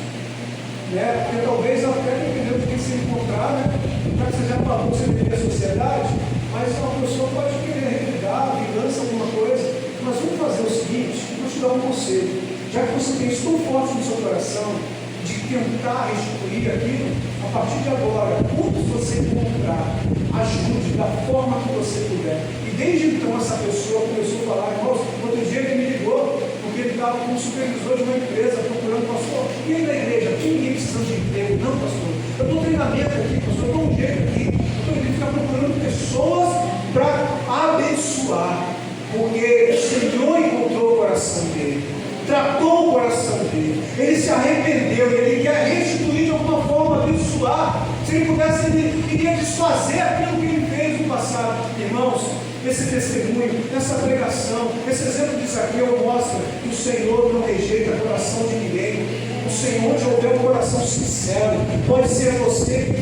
Né? Porque talvez até dependendo de quem se encontrar, né? Já que você já pagou, você devia a sociedade, mas uma pessoa pode querer revidar, vingança, alguma coisa. Mas vamos fazer o seguinte: eu vou te dar um conselho. Já que você tem isso tão forte no seu coração, de tentar restituir aquilo, a partir de agora, quando você encontrar, ajude da forma que você puder. E desde então essa pessoa começou a falar: irmãos, outro dia ele me ligou, porque ele estava como supervisor de uma empresa, procurando pastor. E aí na igreja, tinha ninguém precisando de emprego? Não, pastor. Eu dou treinamento aqui, pastor, eu dou um jeito aqui. Eu tenho que ficar procurando pessoas para abençoar, porque o Senhor encontrou o coração dele, tratou o coração dele, ele se arrependeu, ele quer restituir de alguma forma, abençoar. Se ele pudesse, ele queria desfazer aquilo que ele fez no passado. Irmãos, esse testemunho, essa pregação, esse exemplo de Zaqueu mostra que o Senhor não rejeita o coração de ninguém. O Senhor já ouviu um coração sincero. Pode ser você,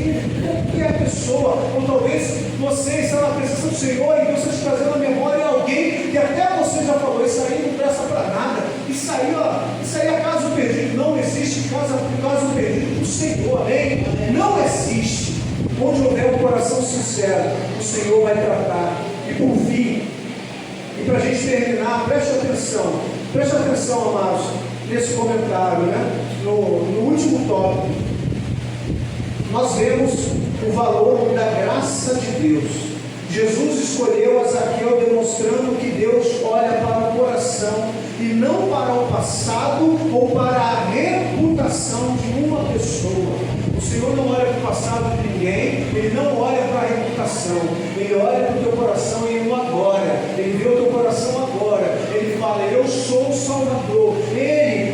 qualquer pessoa, ou talvez você está na presença do Senhor e Deus está te trazendo à memória alguém que até você já falou, isso aí não presta para nada, isso aí é caso perdido. Não existe caso perdido do Senhor, amém? Não existe. Onde houver um coração sincero, o Senhor vai tratar. E por fim, e para a gente terminar, preste atenção, amados, nesse comentário, né? No último tópico, nós vemos o valor da graça de Deus. Jesus escolheu a Zaqueu demonstrando que Deus olha para o coração e não para o passado ou para a reputação de uma pessoa. O Senhor não olha para o passado de ninguém, Ele não olha para a reputação, Ele olha para o teu coração e o agora. Ele vê o teu coração agora. Ele fala, eu sou o Salvador.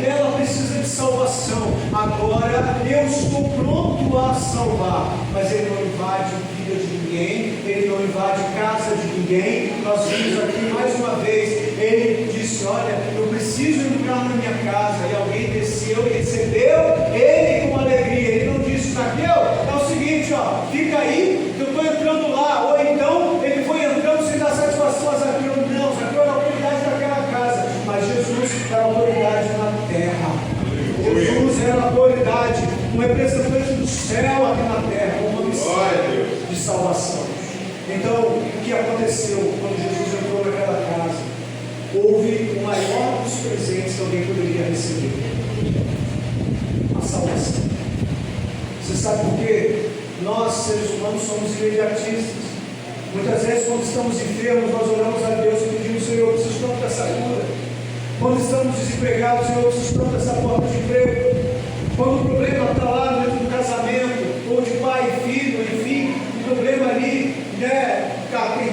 Ela precisa de salvação. Agora eu estou pronto a salvar. Mas Ele não invade vida de ninguém, Ele não invade casa de ninguém. Nós vimos aqui mais uma vez, Ele disse, olha, eu preciso entrar na minha casa. E alguém desceu e recebeu Ele com alegria. Ele não disse, Zaqueu, é o seguinte, ó, fica aí, que eu estou entrando lá. Ou então, ele foi entrando sem dar satisfação a Zaqueu. Não, Zaqueu era a autoridade daquela casa. Mas Jesus era a autoridade na terra. Jesus era a autoridade, um representante do céu aqui na terra, uma missão de salvação. Então, o que aconteceu quando Jesus entrou naquela casa? Houve o maior dos presentes que alguém poderia receber: a salvação. Você sabe por quê? Nós, seres humanos, somos imediatistas. Muitas vezes, quando estamos enfermos, nós oramos a Deus e pedimos, Senhor, eu preciso tanto dessa cura. Quando estamos desempregados, Senhor, eu preciso tanto dessa porta de emprego. Quando o problema está lá dentro do casamento, ou de pai e filho, enfim, o problema ali, né,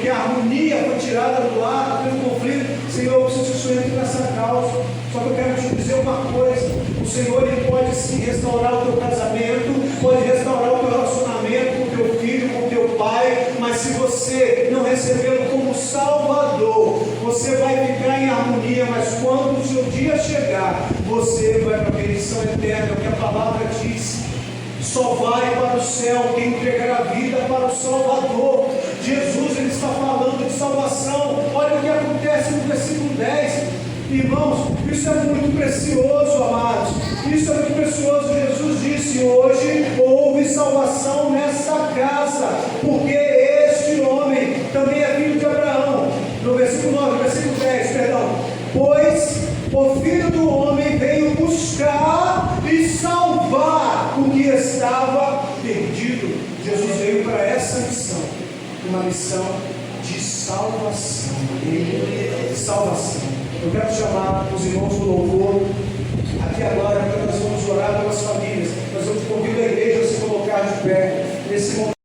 que a harmonia foi tirada do lar, está tendo conflito, Senhor, eu preciso que o Senhor entre nessa causa. Só que eu quero te dizer uma coisa: o Senhor, Ele pode sim restaurar o teu casamento, pode restaurar o teu relacionamento com o teu filho, com o teu pai, mas se você não recebê-lo como Salvador, você vai ficar em harmonia. Mas quando o seu dia chegar, você vai para a perdição eterna, o que a palavra diz. Só vai para o céu quem entregar a vida para o Salvador. Jesus, Ele está falando de salvação. Olha o que acontece no versículo 10. Irmãos, isso é muito precioso, amados. Isso é muito precioso. Jesus disse, hoje houve salvação nessa casa, porque este homem também é filho de Abraão. No versículo 9, versículo 10, perdão. Pois o Filho do Homem veio buscar e salvar o que estava perdido. Jesus veio para essa missão, uma missão de salvação. Salvação. Eu quero chamar os irmãos do louvor aqui agora, para nós vamos orar pelas famílias. Nós vamos convidar a igreja a se colocar de pé nesse momento.